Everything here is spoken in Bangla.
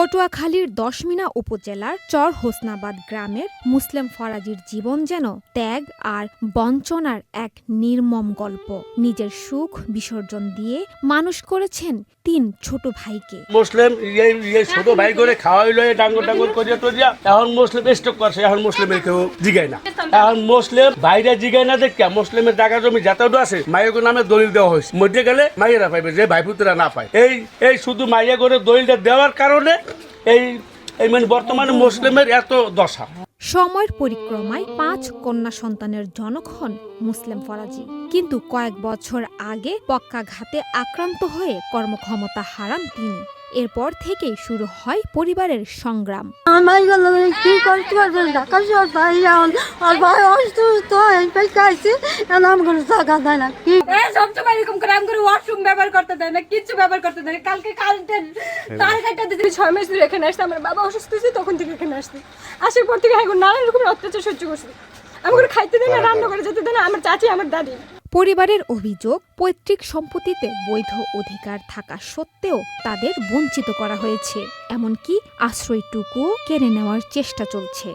পটুয়াখালীর দশমিনা উপজেলার চর হোসনাবাদ গ্রামের মুসলেম ফরাজির জীবন যেন ত্যাগ আর বঞ্চনার এক নির্মম গল্প। নিজের সুখ বিসর্জন দিয়ে মানুষ করেছেন ৩ ছোট ভাইকে। মুসলিম ছোট ভাই করে খাওয়াইলো ডাঙ্গর ডাঙ্গর করিয়া টরিয়া, এখন মুসলিম স্টক করছে, এখন মুসলিমের কেউ জিগায় না। এখন মুসলিম বাইরে জিগায় না দেখে মুসলিমের জায়গা জমি যাতায়াত আছে মায়ের নামে দলিল দেওয়া হয়েছে। মধ্যে গেলে মাইয়েরা পাইবে, যে ভাইপুতরা না পায়। এই শুধু মাইয়া করে দলিলটা দেওয়ার কারণে এই মানে বর্তমানে মুসলিমের এত দশা। সময়ের পরিক্রমায় ৫ কন্যা সন্তানের জনক হন মুসলেম ফরাজি, কিন্তু কয়েক বছর আগে পক্ষাঘাতে আক্রান্ত হয়ে কর্মক্ষমতা হারান তিনি। এরপর থেকেই শুরু হয় পরিবারের সংগ্রাম। তখন থেকে এখানে আসছি, আসার পর থেকে নানান রকম অত্যাচার সহ্য করছি। আমাকে খাইতে দেয় না, রান্না করে যেতে দেয় না, আমার চাচি আমার দাদি। পরিবারের অভিযোগ, পৈতৃক সম্পত্তিতে বৈধ অধিকার থাকা সত্ত্বেও তাদের বঞ্চিত করা হয়েছে, এমনকি আশ্রয়টুকুও কেড়ে নেওয়ার চেষ্টা চলছে।